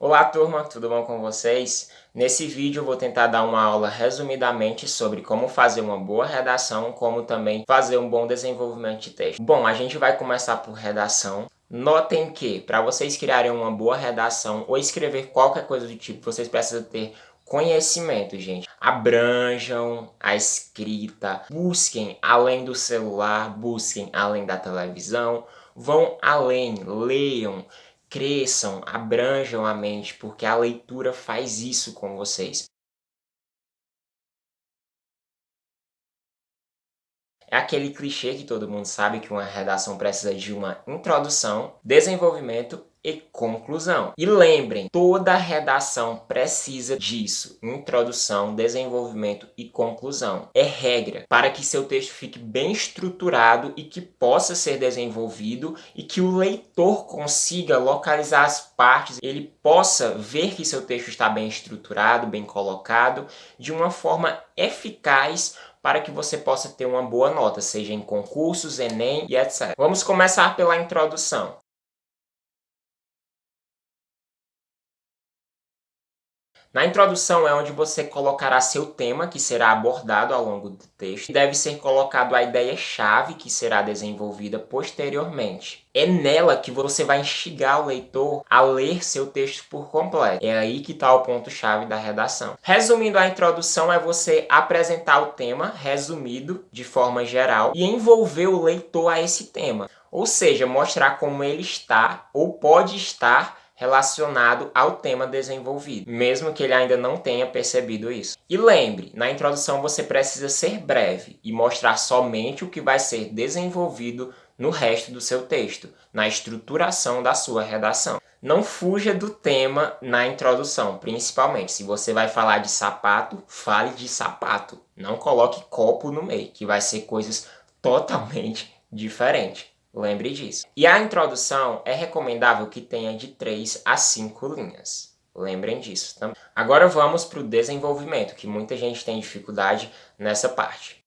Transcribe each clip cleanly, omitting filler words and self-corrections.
Olá turma, tudo bom com vocês? Nesse vídeo eu vou tentar dar uma aula resumidamente sobre como fazer uma boa redação, como também fazer um bom desenvolvimento de texto. Bom, a gente vai começar por redação. Notem que, para vocês criarem uma boa redação ou escrever qualquer coisa do tipo, vocês precisam ter conhecimento, gente. Abranjam a escrita, busquem além do celular, busquem além da televisão, vão além, leiam, cresçam, abranjam a mente, porque a leitura faz isso com vocês. É aquele clichê que todo mundo sabe que uma redação precisa de uma introdução, desenvolvimento e conclusão. E lembrem, toda redação precisa disso: introdução, desenvolvimento e conclusão. É regra para que seu texto fique bem estruturado e que possa ser desenvolvido e que o leitor consiga localizar as partes, ele possa ver que seu texto está bem estruturado, bem colocado, de uma forma eficaz, para que você possa ter uma boa nota, seja em concursos, Enem e etc. Vamos começar pela introdução. Na introdução é onde você colocará seu tema, que será abordado ao longo do texto. Deve ser colocado a ideia-chave, que será desenvolvida posteriormente. É nela que você vai instigar o leitor a ler seu texto por completo. É aí que está o ponto-chave da redação. Resumindo, a introdução é você apresentar o tema resumido de forma geral e envolver o leitor a esse tema. Ou seja, mostrar como ele está ou pode estar relacionado ao tema desenvolvido, mesmo que ele ainda não tenha percebido isso. E lembre, na introdução você precisa ser breve e mostrar somente o que vai ser desenvolvido no resto do seu texto, na estruturação da sua redação. Não fuja do tema na introdução, principalmente. Se você vai falar de sapato, fale de sapato. Não coloque copo no meio, que vai ser coisas totalmente diferentes. Lembre disso. E a introdução é recomendável que tenha de 3 a 5 linhas. Lembrem disso também. Agora vamos para o desenvolvimento, que muita gente tem dificuldade nessa parte.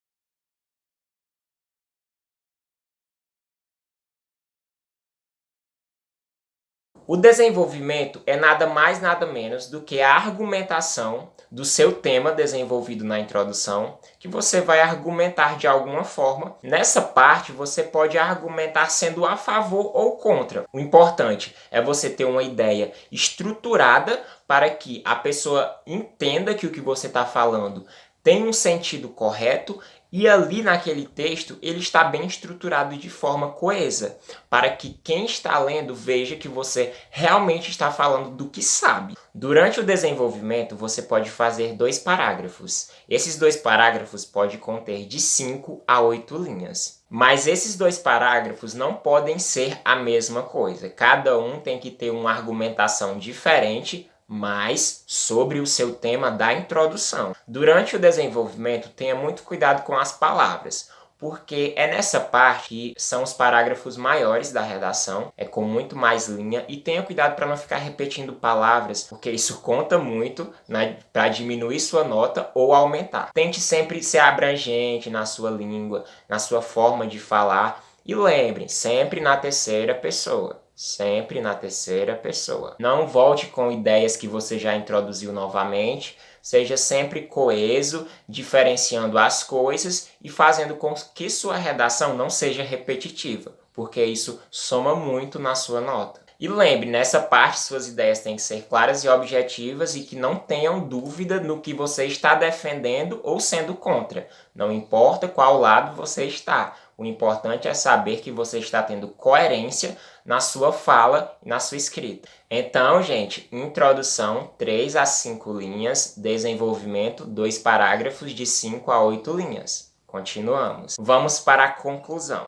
O desenvolvimento é nada mais nada menos do que a argumentação do seu tema desenvolvido na introdução, que você vai argumentar de alguma forma. Nessa parte você pode argumentar sendo a favor ou contra. O importante é você ter uma ideia estruturada para que a pessoa entenda que o que você está falando tem um sentido correto e ali naquele texto ele está bem estruturado de forma coesa, para que quem está lendo veja que você realmente está falando do que sabe. Durante o desenvolvimento você pode fazer 2 parágrafos. Esses 2 parágrafos podem conter de 5 a 8 linhas. Mas esses 2 parágrafos não podem ser a mesma coisa. Cada um tem que ter uma argumentação diferente, mas sobre o seu tema da introdução. Durante o desenvolvimento, tenha muito cuidado com as palavras, porque é nessa parte que são os parágrafos maiores da redação, é com muito mais linha, e tenha cuidado para não ficar repetindo palavras, porque isso conta muito, né, para diminuir sua nota ou aumentar. Tente sempre ser abrangente na sua língua, na sua forma de falar, e lembre, sempre na terceira pessoa. Sempre na terceira pessoa. Não volte com ideias que você já introduziu novamente. Seja sempre coeso, diferenciando as coisas e fazendo com que sua redação não seja repetitiva, porque isso soma muito na sua nota. E lembre, nessa parte suas ideias têm que ser claras e objetivas e que não tenham dúvida no que você está defendendo ou sendo contra. Não importa qual lado você está. O importante é saber que você está tendo coerência na sua fala e na sua escrita. Então, gente, introdução 3 a 5 linhas, desenvolvimento 2 parágrafos de 5 a 8 linhas. Continuamos. Vamos para a conclusão.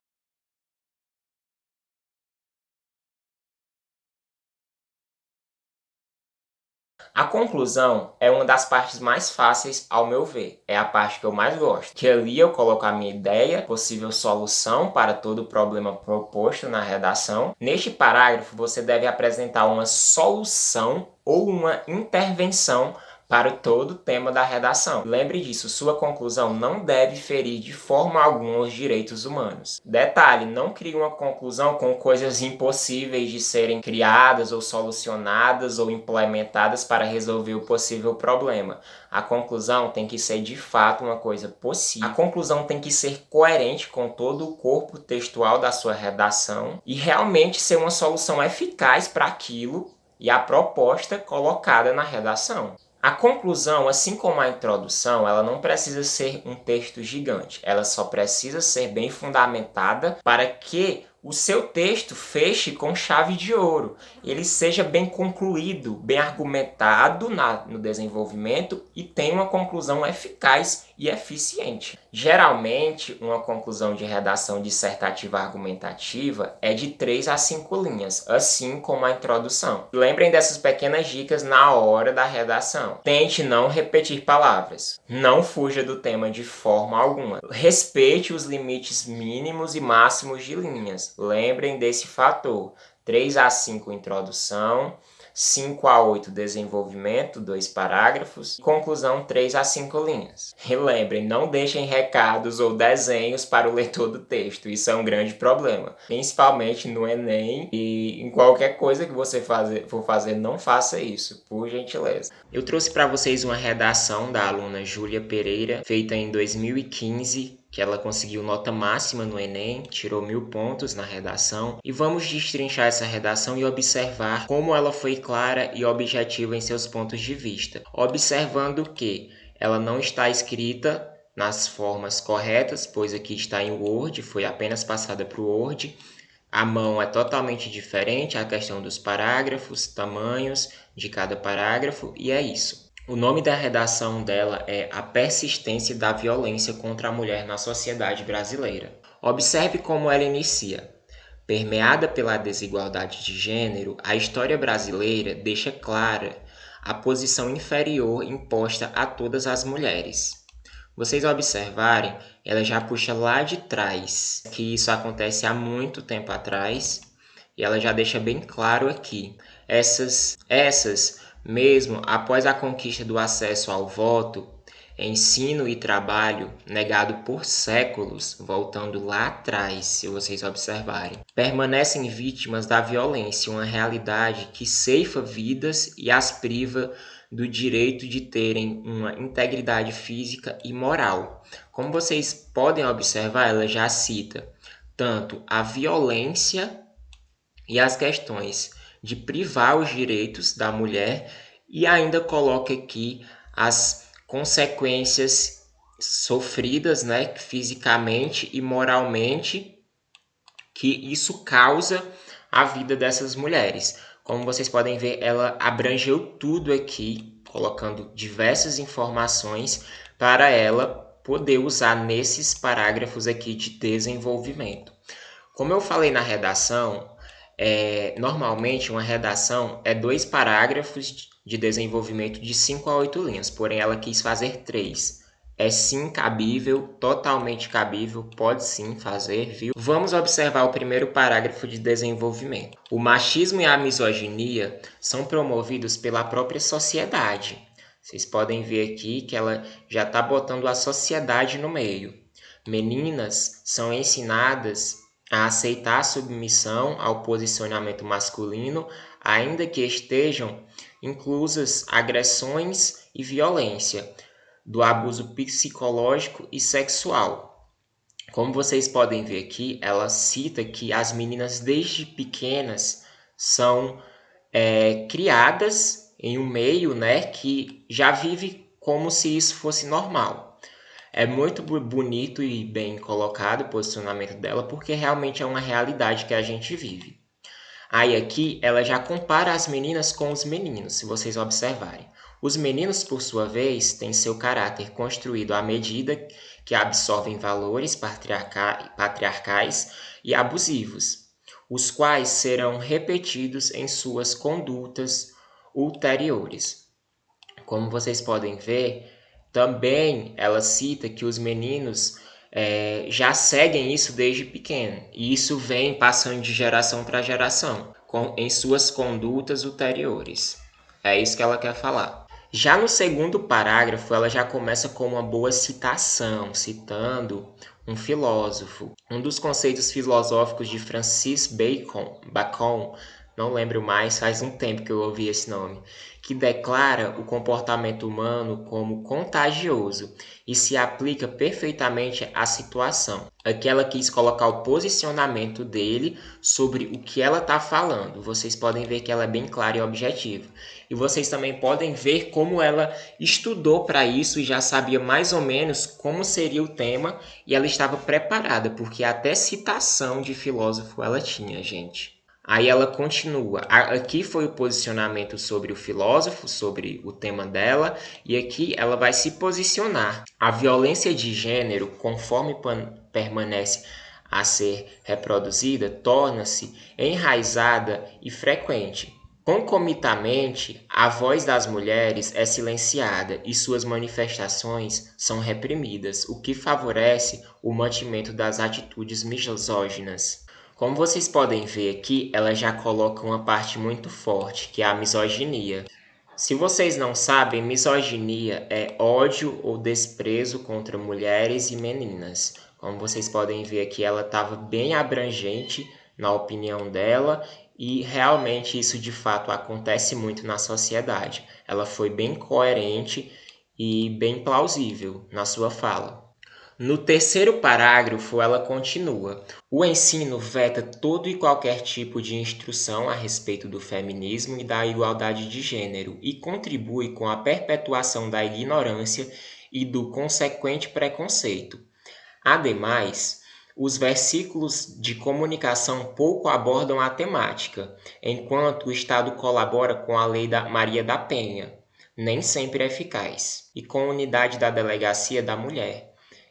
A conclusão é uma das partes mais fáceis, ao meu ver. É a parte que eu mais gosto. Que ali eu coloco a minha ideia, possível solução para todo o problema proposto na redação. Neste parágrafo, você deve apresentar uma solução ou uma intervenção para todo o tema da redação. Lembre disso, sua conclusão não deve ferir de forma alguma os direitos humanos. Detalhe, não crie uma conclusão com coisas impossíveis de serem criadas ou solucionadas ou implementadas para resolver o possível problema. A conclusão tem que ser de fato uma coisa possível. A conclusão tem que ser coerente com todo o corpo textual da sua redação e realmente ser uma solução eficaz para aquilo e a proposta colocada na redação. A conclusão, assim como a introdução, ela não precisa ser um texto gigante. Ela só precisa ser bem fundamentada para que o seu texto feche com chave de ouro. Ele seja bem concluído, bem argumentado no desenvolvimento e tenha uma conclusão eficaz e eficiente. Geralmente, uma conclusão de redação dissertativa argumentativa é de 3 a 5 linhas, assim como a introdução. Lembrem dessas pequenas dicas na hora da redação. Tente não repetir palavras. Não fuja do tema de forma alguma. Respeite os limites mínimos e máximos de linhas. Lembrem desse fator. 3 a 5 introdução, 5 a 8 desenvolvimento, 2 parágrafos, conclusão 3 a 5 linhas. E lembrem, não deixem recados ou desenhos para o leitor do texto, isso é um grande problema, principalmente no Enem e em qualquer coisa que você for fazer, não faça isso, por gentileza. Eu trouxe para vocês uma redação da aluna Júlia Pereira, feita em 2015, que ela conseguiu nota máxima no Enem, tirou 1000 pontos na redação. E vamos destrinchar essa redação e observar como ela foi clara e objetiva em seus pontos de vista. Observando que ela não está escrita nas formas corretas, pois aqui está em Word, foi apenas passada para o Word. A mão é totalmente diferente, a questão dos parágrafos, tamanhos de cada parágrafo, e é isso. O nome da redação dela é A Persistência da Violência contra a Mulher na Sociedade Brasileira. Observe como ela inicia. Permeada pela desigualdade de gênero, a história brasileira deixa clara a posição inferior imposta a todas as mulheres. Vocês observarem, ela já puxa lá de trás, que isso acontece há muito tempo atrás, e ela já deixa bem claro aqui. Essas mesmo após a conquista do acesso ao voto, ensino e trabalho negado por séculos, voltando lá atrás, se vocês observarem, permanecem vítimas da violência, uma realidade que ceifa vidas e as priva do direito de terem uma integridade física e moral. Como vocês podem observar, ela já cita tanto a violência e as questões de privar os direitos da mulher e ainda coloca aqui as consequências sofridas, né, fisicamente e moralmente, que isso causa à vida dessas mulheres. Como vocês podem ver, ela abrangeu tudo aqui, colocando diversas informações para ela poder usar nesses parágrafos aqui de desenvolvimento. Como eu falei na redação, normalmente uma redação é 2 parágrafos de desenvolvimento de 5 a 8 linhas, porém ela quis fazer 3. É sim cabível, totalmente cabível, pode sim fazer, viu? Vamos observar o primeiro parágrafo de desenvolvimento. O machismo e a misoginia são promovidos pela própria sociedade. Vocês podem ver aqui que ela já está botando a sociedade no meio. Meninas são ensinadas a aceitar a submissão ao posicionamento masculino, ainda que estejam inclusas agressões e violência, do abuso psicológico e sexual. Como vocês podem ver aqui, ela cita que as meninas desde pequenas são criadas em um meio, né, que já vive como se isso fosse normal. É muito bonito e bem colocado o posicionamento dela, porque realmente é uma realidade que a gente vive. Aí aqui ela já compara as meninas com os meninos, se vocês observarem. Os meninos, por sua vez, têm seu caráter construído à medida que absorvem valores patriarcais e abusivos, os quais serão repetidos em suas condutas ulteriores. Como vocês podem ver, também ela cita que os meninos já seguem isso desde pequeno, e isso vem passando de geração para geração, em suas condutas ulteriores. É isso que ela quer falar. Já no segundo parágrafo, ela já começa com uma boa citação, citando um filósofo. Um dos conceitos filosóficos de Francis Bacon, não lembro mais, faz um tempo que eu ouvi esse nome, que declara o comportamento humano como contagioso e se aplica perfeitamente à situação. Aqui ela quis colocar o posicionamento dele sobre o que ela está falando. Vocês podem ver que ela é bem clara e objetiva. E vocês também podem ver como ela estudou para isso e já sabia mais ou menos como seria o tema e ela estava preparada, porque até citação de filósofo ela tinha, gente. Aí ela continua. Aqui foi o posicionamento sobre o filósofo, sobre o tema dela, e aqui ela vai se posicionar. A violência de gênero, conforme permanece a ser reproduzida, torna-se enraizada e frequente. Concomitantemente, a voz das mulheres é silenciada e suas manifestações são reprimidas, o que favorece o mantimento das atitudes misóginas. Como vocês podem ver aqui, ela já coloca uma parte muito forte, que é a misoginia. Se vocês não sabem, misoginia é ódio ou desprezo contra mulheres e meninas. Como vocês podem ver aqui, ela estava bem abrangente na opinião dela e realmente isso de fato acontece muito na sociedade. Ela foi bem coerente e bem plausível na sua fala. No terceiro parágrafo, ela continua: o ensino veta todo e qualquer tipo de instrução a respeito do feminismo e da igualdade de gênero e contribui com a perpetuação da ignorância e do consequente preconceito. Ademais, os versículos de comunicação pouco abordam a temática, enquanto o Estado colabora com a Lei da Maria da Penha, nem sempre eficaz, e com a unidade da Delegacia da Mulher,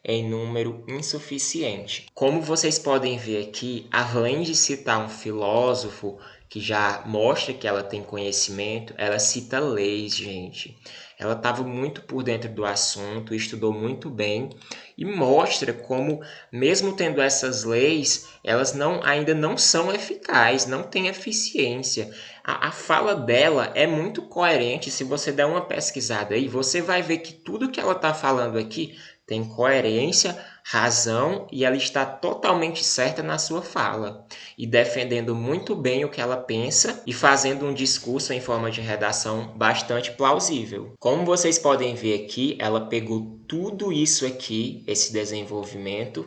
em número insuficiente. Como vocês podem ver aqui, além de citar um filósofo que já mostra que ela tem conhecimento, ela cita leis, gente. Ela estava muito por dentro do assunto, estudou muito bem e mostra como, mesmo tendo essas leis, elas ainda não são eficazes, não têm eficiência. A fala dela é muito coerente. Se você der uma pesquisada aí, você vai ver que tudo que ela está falando aqui tem coerência, razão e ela está totalmente certa na sua fala e defendendo muito bem o que ela pensa e fazendo um discurso em forma de redação bastante plausível. Como vocês podem ver aqui, ela pegou tudo isso aqui, esse desenvolvimento,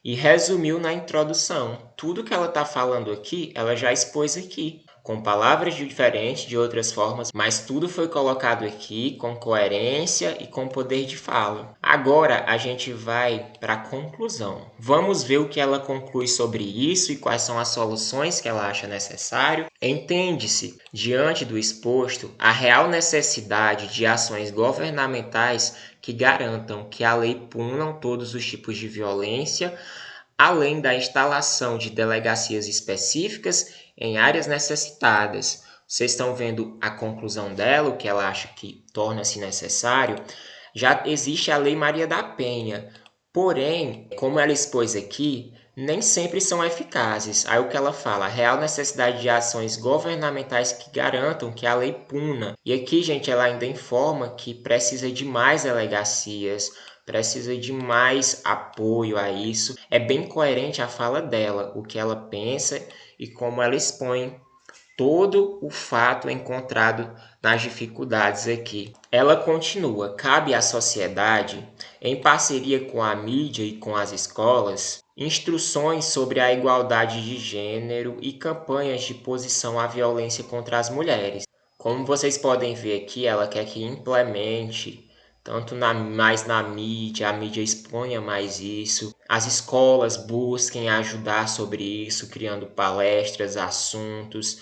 e resumiu na introdução. Tudo que ela está falando aqui, ela já expôs aqui, com palavras diferentes, de outras formas, mas tudo foi colocado aqui com coerência e com poder de fala. Agora a gente vai para a conclusão. Vamos ver o que ela conclui sobre isso e quais são as soluções que ela acha necessário. Entende-se, diante do exposto, a real necessidade de ações governamentais que garantam que a lei punam todos os tipos de violência, além da instalação de delegacias específicas em áreas necessitadas. Vocês estão vendo a conclusão dela, o que ela acha que torna-se necessário. Já existe a Lei Maria da Penha, porém, como ela expôs aqui, nem sempre são eficazes. Aí o que ela fala? A real necessidade de ações governamentais que garantam que a lei puna. E aqui, gente, ela ainda informa que precisa de mais delegacias, precisa de mais apoio a isso. É bem coerente a fala dela, o que ela pensa e como ela expõe todo o fato encontrado nas dificuldades aqui. Ela continua: cabe à sociedade, em parceria com a mídia e com as escolas, instruções sobre a igualdade de gênero e campanhas de oposição à violência contra as mulheres. Como vocês podem ver aqui, ela quer que implemente tanto mais na mídia, a mídia exponha mais isso, as escolas busquem ajudar sobre isso, criando palestras, assuntos,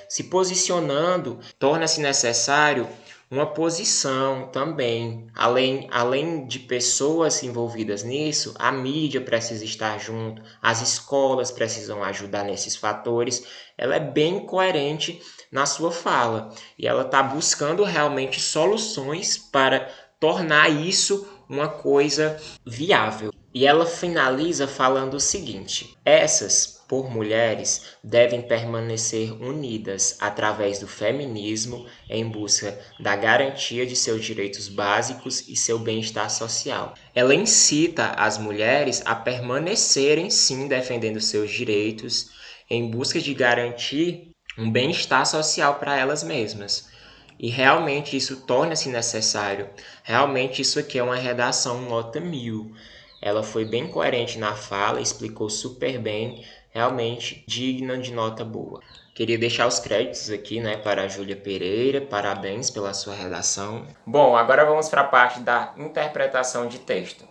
se posicionando. Torna-se necessário uma posição também. Além de pessoas envolvidas nisso, a mídia precisa estar junto, as escolas precisam ajudar nesses fatores. Ela é bem coerente na sua fala e ela está buscando realmente soluções para tornar isso uma coisa viável. E ela finaliza falando o seguinte: essas por mulheres devem permanecer unidas através do feminismo em busca da garantia de seus direitos básicos e seu bem-estar social. Ela incita as mulheres a permanecerem sim defendendo seus direitos em busca de garantir um bem-estar social para elas mesmas. E realmente isso torna-se necessário. Realmente isso aqui é uma redação nota 1000. Ela foi bem coerente na fala, explicou super bem, realmente digna de nota boa. Queria deixar os créditos aqui, né, para a Júlia Pereira, parabéns pela sua redação. Bom, agora vamos para a parte da interpretação de texto.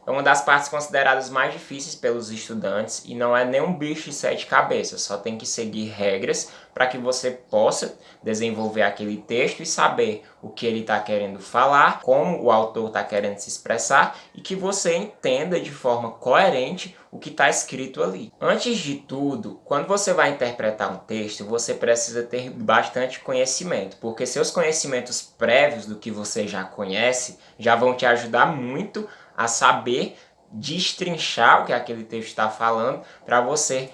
É uma das partes consideradas mais difíceis pelos estudantes e não é nenhum bicho de sete cabeças, só tem que seguir regras para que você possa desenvolver aquele texto e saber o que ele está querendo falar, como o autor está querendo se expressar e que você entenda de forma coerente o que está escrito ali. Antes de tudo, quando você vai interpretar um texto, você precisa ter bastante conhecimento, porque seus conhecimentos prévios do que você já conhece já vão te ajudar muito a saber destrinchar o que aquele texto está falando para você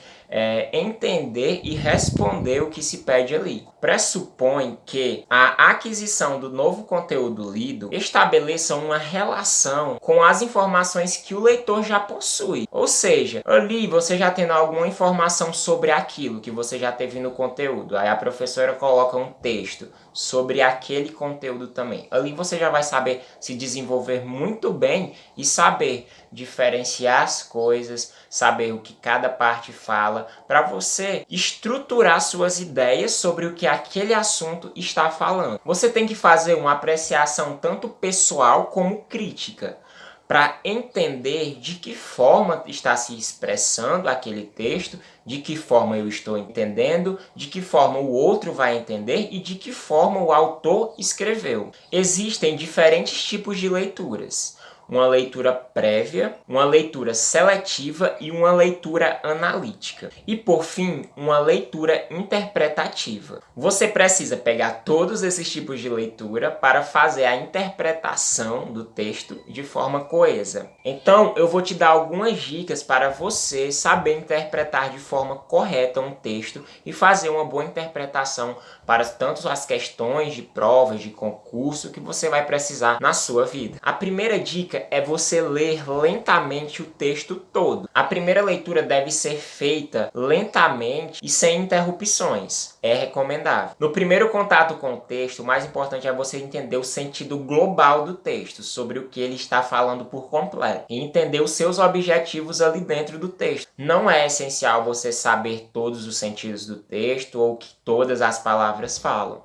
entender e responder o que se pede ali. Pressupõe que a aquisição do novo conteúdo lido estabeleça uma relação com as informações que o leitor já possui. Ou seja, ali você já tendo alguma informação sobre aquilo que você já teve no conteúdo. Aí a professora coloca um texto sobre aquele conteúdo também. Ali você já vai saber se desenvolver muito bem e saber diferenciar as coisas, saber o que cada parte fala, para você estruturar suas ideias sobre o que aquele assunto está falando. Você tem que fazer uma apreciação tanto pessoal como crítica, para entender de que forma está se expressando aquele texto, de que forma eu estou entendendo, de que forma o outro vai entender e de que forma o autor escreveu. Existem diferentes tipos de leituras. Uma leitura prévia, uma leitura seletiva e uma leitura analítica. E, por fim, uma leitura interpretativa. Você precisa pegar todos esses tipos de leitura para fazer a interpretação do texto de forma coesa. Então, eu vou te dar algumas dicas para você saber interpretar de forma correta um texto e fazer uma boa interpretação para tanto as questões de provas, de concurso que você vai precisar na sua vida. A primeira dica é você ler lentamente o texto todo. A primeira leitura deve ser feita lentamente e sem interrupções. É recomendável. No primeiro contato com o texto, o mais importante é você entender o sentido global do texto, sobre o que ele está falando por completo, e entender os seus objetivos ali dentro do texto. Não é essencial você saber todos os sentidos do texto ou que todas as palavras falam.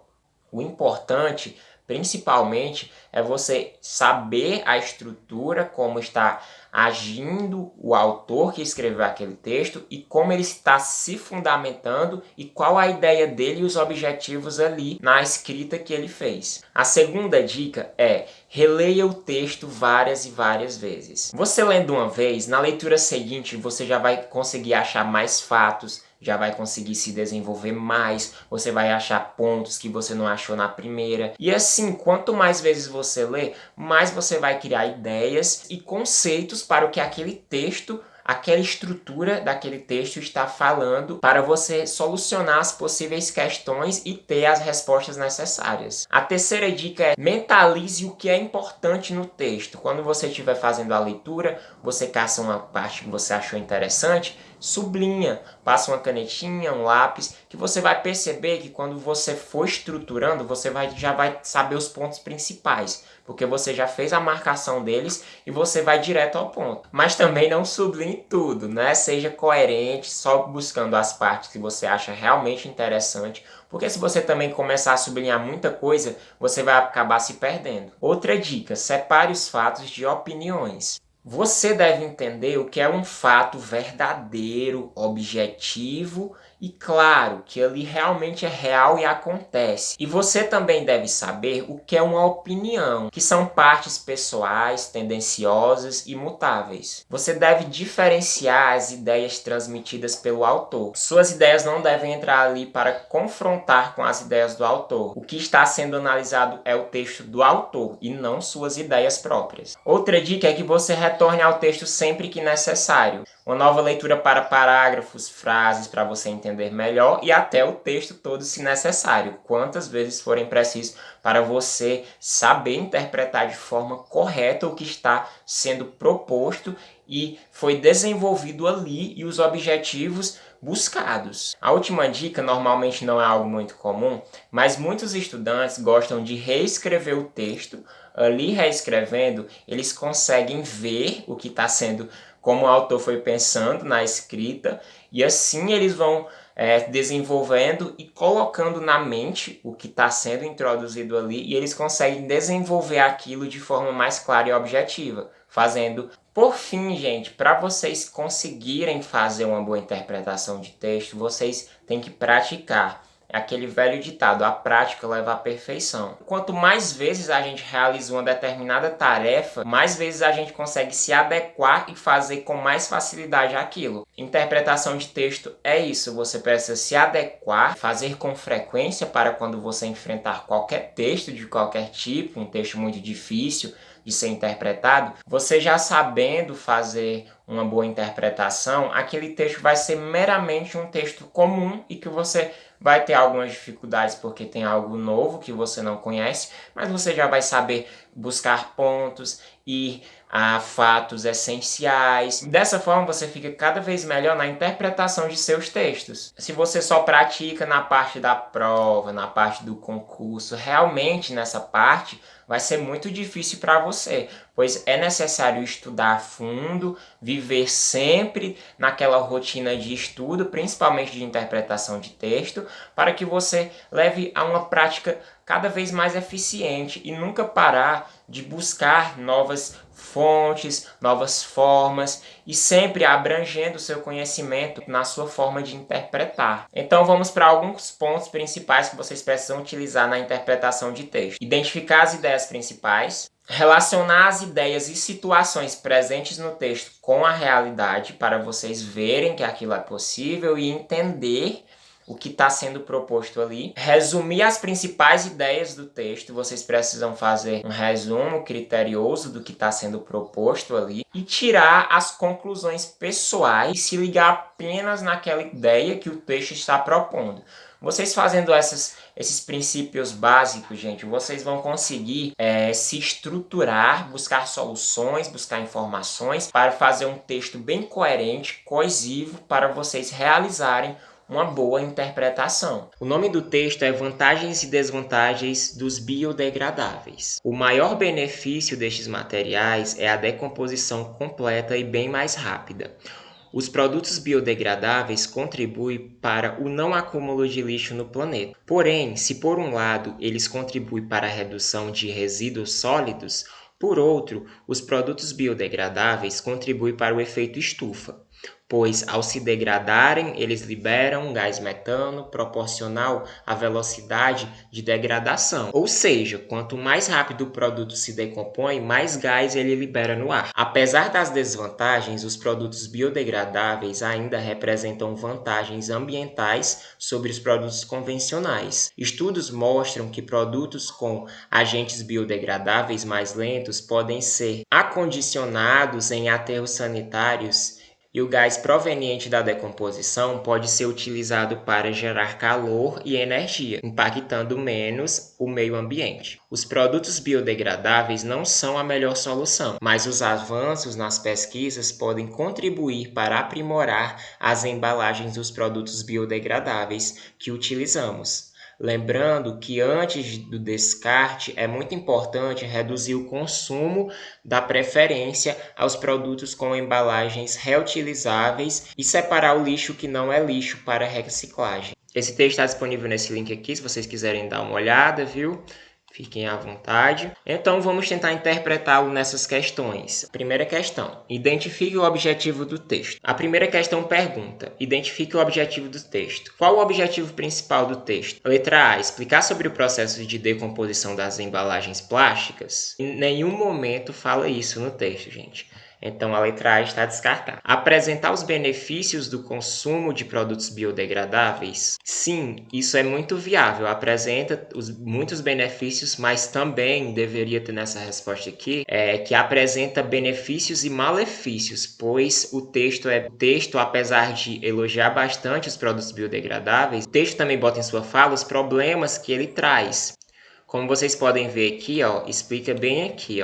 O importante, principalmente, é você saber a estrutura, como está agindo o autor que escreveu aquele texto e como ele está se fundamentando e qual a ideia dele e os objetivos ali na escrita que ele fez. A segunda dica é: releia o texto várias e várias vezes. Você lendo uma vez, na leitura seguinte você já vai conseguir achar mais fatos, já vai conseguir se desenvolver mais, você vai achar pontos que você não achou na primeira. E assim, quanto mais vezes você lê, mais você vai criar ideias e conceitos para o que aquele texto, aquela estrutura daquele texto está falando, para você solucionar as possíveis questões e ter as respostas necessárias. A terceira dica é: mentalize o que é importante no texto. Quando você estiver fazendo a leitura, você caça uma parte que você achou interessante, sublinha, passa uma canetinha, um lápis, que você vai perceber que quando você for estruturando, você já vai saber os pontos principais, porque você já fez a marcação deles e você vai direto ao ponto. Mas também não sublinhe tudo, né? Seja coerente, só buscando as partes que você acha realmente interessante, porque se você também começar a sublinhar muita coisa, você vai acabar se perdendo. Outra dica: separe os fatos de opiniões. Você deve entender o que é um fato verdadeiro, objetivo e claro que ali realmente é real e acontece. E você também deve saber o que é uma opinião, que são partes pessoais, tendenciosas e mutáveis. Você deve diferenciar as ideias transmitidas pelo autor. Suas ideias não devem entrar ali para confrontar com as ideias do autor. O que está sendo analisado é o texto do autor e não suas ideias próprias. Outra dica é que você retorne ao texto sempre que necessário. Uma nova leitura para parágrafos, frases para você entender melhor e até o texto todo se necessário, quantas vezes forem preciso para você saber interpretar de forma correta o que está sendo proposto e foi desenvolvido ali e os objetivos buscados. A última dica normalmente não é algo muito comum, mas muitos estudantes gostam de reescrever o texto. Ali reescrevendo, eles conseguem ver o que está sendo, como o autor foi pensando na escrita, e assim eles vão desenvolvendo e colocando na mente o que está sendo introduzido ali, e eles conseguem desenvolver aquilo de forma mais clara e objetiva, fazendo. Por fim, gente, para vocês conseguirem fazer uma boa interpretação de texto, vocês têm que praticar. É aquele velho ditado, a prática leva à perfeição. Quanto mais vezes a gente realiza uma determinada tarefa, mais vezes a gente consegue se adequar e fazer com mais facilidade aquilo. Interpretação de texto é isso, você precisa se adequar, fazer com frequência para quando você enfrentar qualquer texto de qualquer tipo, um texto muito difícil de ser interpretado, você já sabendo fazer uma boa interpretação, aquele texto vai ser meramente um texto comum e que você vai ter algumas dificuldades porque tem algo novo que você não conhece, mas você já vai saber buscar pontos e fatos essenciais. Dessa forma você fica cada vez melhor na interpretação de seus textos. Se você só pratica na parte da prova, na parte do concurso, realmente nessa parte vai ser muito difícil para você, pois é necessário estudar a fundo, viver sempre naquela rotina de estudo, principalmente de interpretação de texto, para que você leve a uma prática cada vez mais eficiente e nunca parar de buscar novas fontes, novas formas e sempre abrangendo o seu conhecimento na sua forma de interpretar. Então vamos para alguns pontos principais que vocês precisam utilizar na interpretação de texto. Identificar as ideias principais, relacionar as ideias e situações presentes no texto com a realidade para vocês verem que aquilo é possível e entender o que está sendo proposto ali. Resumir as principais ideias do texto, vocês precisam fazer um resumo criterioso do que está sendo proposto ali e tirar as conclusões pessoais e se ligar apenas naquela ideia que o texto está propondo. Vocês fazendo esses princípios básicos, gente, vocês vão conseguir se estruturar, buscar soluções, buscar informações para fazer um texto bem coerente, coesivo, para vocês realizarem uma boa interpretação. O nome do texto é Vantagens e Desvantagens dos Biodegradáveis. O maior benefício destes materiais é a decomposição completa e bem mais rápida. Os produtos biodegradáveis contribuem para o não acúmulo de lixo no planeta. Porém, se por um lado eles contribuem para a redução de resíduos sólidos, por outro, os produtos biodegradáveis contribuem para o efeito estufa, pois ao se degradarem, eles liberam gás metano proporcional à velocidade de degradação. Ou seja, quanto mais rápido o produto se decompõe, mais gás ele libera no ar. Apesar das desvantagens, os produtos biodegradáveis ainda representam vantagens ambientais sobre os produtos convencionais. Estudos mostram que produtos com agentes biodegradáveis mais lentos podem ser acondicionados em aterros sanitários e o gás proveniente da decomposição pode ser utilizado para gerar calor e energia, impactando menos o meio ambiente. Os produtos biodegradáveis não são a melhor solução, mas os avanços nas pesquisas podem contribuir para aprimorar as embalagens dos produtos biodegradáveis que utilizamos. Lembrando que antes do descarte é muito importante reduzir o consumo da preferência aos produtos com embalagens reutilizáveis e separar o lixo que não é lixo para reciclagem. Esse texto está disponível nesse link aqui, se vocês quiserem dar uma olhada, viu? Fiquem à vontade. Então, vamos tentar interpretá-lo nessas questões. Primeira questão. Identifique o objetivo do texto. A primeira questão pergunta: identifique o objetivo do texto. Qual o objetivo principal do texto? Letra A. Explicar sobre o processo de decomposição das embalagens plásticas. Em nenhum momento fala isso no texto, gente. Então, a letra A está descartada. Apresentar os benefícios do consumo de produtos biodegradáveis? Sim, isso é muito viável. Apresenta muitos benefícios, mas também deveria ter nessa resposta aqui que apresenta benefícios e malefícios, pois o texto, apesar de elogiar bastante os produtos biodegradáveis, o texto também bota em sua fala os problemas que ele traz. Como vocês podem ver aqui, explica bem aqui,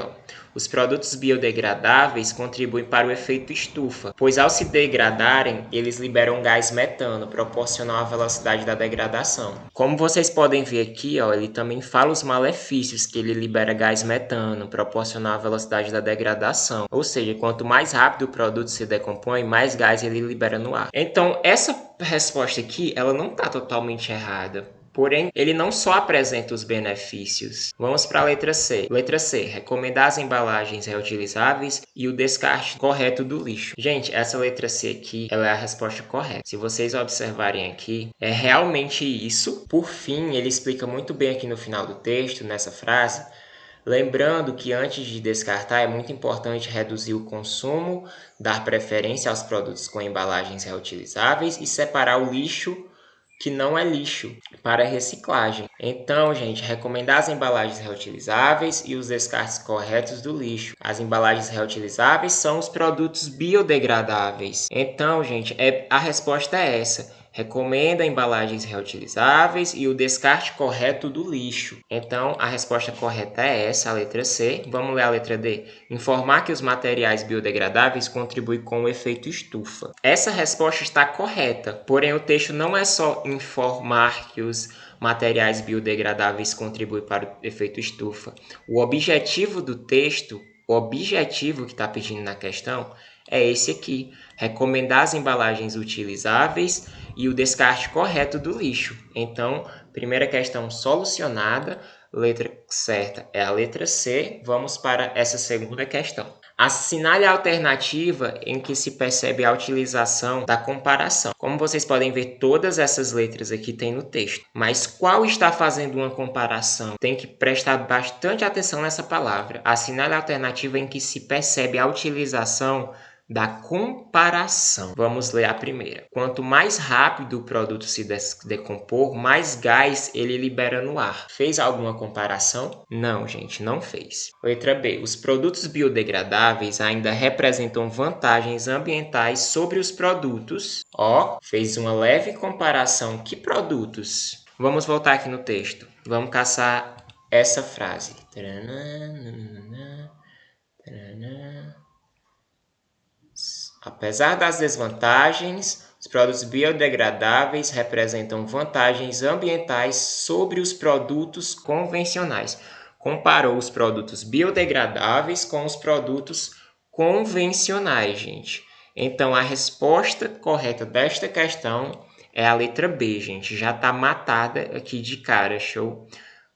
os produtos biodegradáveis contribuem para o efeito estufa, pois ao se degradarem, eles liberam gás metano, proporcional à velocidade da degradação. Como vocês podem ver aqui, ele também fala os malefícios, que ele libera gás metano, proporcional à velocidade da degradação. Ou seja, quanto mais rápido o produto se decompõe, mais gás ele libera no ar. Então, essa resposta aqui, ela não está totalmente errada. Porém, ele não só apresenta os benefícios. Vamos para a letra C. Letra C. Recomendar as embalagens reutilizáveis e o descarte correto do lixo. Gente, essa letra C aqui, ela é a resposta correta. Se vocês observarem aqui, é realmente isso. Por fim, ele explica muito bem aqui no final do texto, nessa frase, lembrando que antes de descartar é muito importante reduzir o consumo, dar preferência aos produtos com embalagens reutilizáveis e separar o lixo que não é lixo para reciclagem. Então, gente, recomendar as embalagens reutilizáveis e os descartes corretos do lixo. As embalagens reutilizáveis são os produtos biodegradáveis. Então, gente, a resposta é essa. Recomenda embalagens reutilizáveis e o descarte correto do lixo. Então, a resposta correta é essa, a letra C. Vamos ler a letra D. Informar que os materiais biodegradáveis contribuem com o efeito estufa. Essa resposta está correta, porém o texto não é só informar que os materiais biodegradáveis contribuem para o efeito estufa. O objetivo do texto, o objetivo que está pedindo na questão, é esse aqui. Recomendar as embalagens utilizáveis e o descarte correto do lixo. Então, primeira questão solucionada, letra certa é a letra C. Vamos para essa segunda questão. Assinale a alternativa em que se percebe a utilização da comparação. Como vocês podem ver, todas essas letras aqui tem no texto. Mas qual está fazendo uma comparação? Tem que prestar bastante atenção nessa palavra. Assinale a alternativa em que se percebe a utilização da comparação. Vamos ler a primeira. Quanto mais rápido o produto se decompor, mais gás ele libera no ar. Fez alguma comparação? Não, gente, não fez. Letra B. Os produtos biodegradáveis ainda representam vantagens ambientais sobre os produtos. Fez uma leve comparação. Que produtos? Vamos voltar aqui no texto. Vamos caçar essa frase. Apesar das desvantagens, os produtos biodegradáveis representam vantagens ambientais sobre os produtos convencionais. Comparou os produtos biodegradáveis com os produtos convencionais, gente. Então, a resposta correta desta questão é a letra B, gente. Já está matada aqui de cara. Deixa eu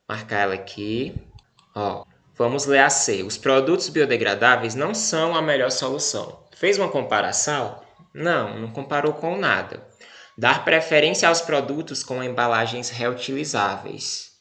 marcar ela aqui. Vamos ler a C. Os produtos biodegradáveis não são a melhor solução. Fez uma comparação? Não comparou com nada. Dar preferência aos produtos com embalagens reutilizáveis.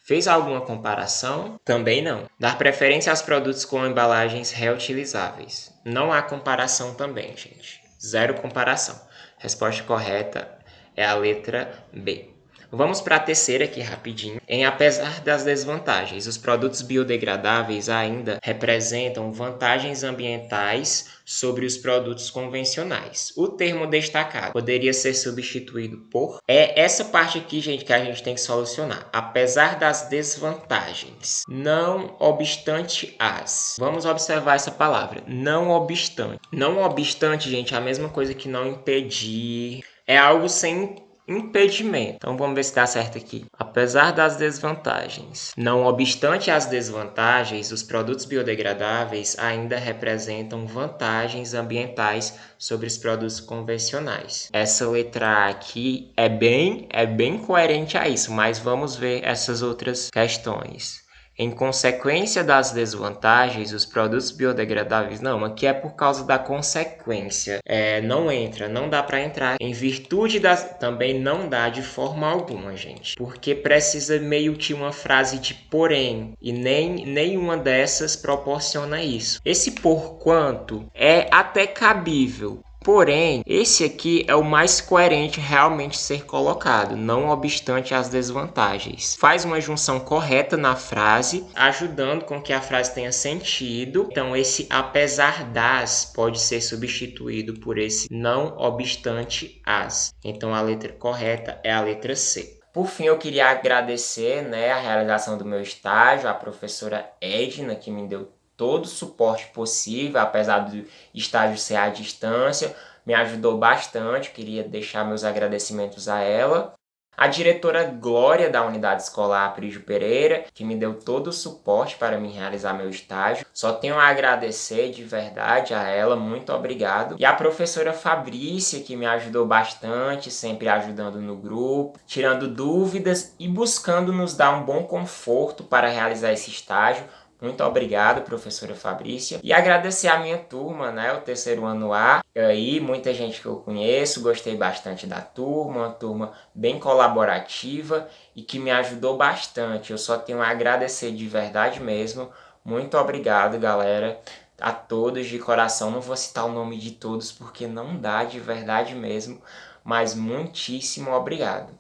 Fez alguma comparação? Também não. Dar preferência aos produtos com embalagens reutilizáveis. Não há comparação também, gente. Zero comparação. Resposta correta é a letra B. Vamos para a terceira aqui rapidinho. Apesar das desvantagens, os produtos biodegradáveis ainda representam vantagens ambientais sobre os produtos convencionais. O termo destacado poderia ser substituído por... É essa parte aqui, gente, que a gente tem que solucionar. Apesar das desvantagens. Não obstante as. Vamos observar essa palavra. Não obstante. Não obstante, gente, é a mesma coisa que não impedir. É algo sem impedimento. Então vamos ver se dá certo aqui. Apesar das desvantagens. Não obstante as desvantagens, os produtos biodegradáveis ainda representam vantagens ambientais sobre os produtos convencionais. Essa letra A aqui é bem coerente a isso, mas vamos ver essas outras questões. Em consequência das desvantagens, os produtos biodegradáveis, não, aqui é por causa da consequência. Não entra, não dá para entrar. Em virtude das, também não dá de forma alguma, gente. Porque precisa meio que uma frase de porém, e nenhuma dessas proporciona isso. Esse porquanto é até cabível. Porém, esse aqui é o mais coerente realmente ser colocado, não obstante as desvantagens. Faz uma junção correta na frase, ajudando com que a frase tenha sentido. Então, esse apesar das pode ser substituído por esse não obstante as. Então, a letra correta é a letra C. Por fim, eu queria agradecer, a realização do meu estágio, a professora Edna, que me deu todo o suporte possível, apesar do estágio ser à distância, me ajudou bastante, queria deixar meus agradecimentos a ela. A diretora Glória da unidade escolar Aprígio Pereira, que me deu todo o suporte para me realizar meu estágio. Só tenho a agradecer de verdade a ela, muito obrigado. E a professora Fabrícia, que me ajudou bastante, sempre ajudando no grupo, tirando dúvidas e buscando nos dar um bom conforto para realizar esse estágio. Muito obrigado, professora Fabrícia. E agradecer a minha turma, o terceiro ano A. E aí, muita gente que eu conheço, gostei bastante da turma, uma turma bem colaborativa e que me ajudou bastante. Eu só tenho a agradecer de verdade mesmo. Muito obrigado, galera. A todos de coração. Não vou citar o nome de todos porque não dá, de verdade mesmo. Mas muitíssimo obrigado.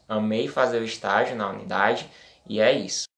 Amei fazer o estágio na unidade e é isso.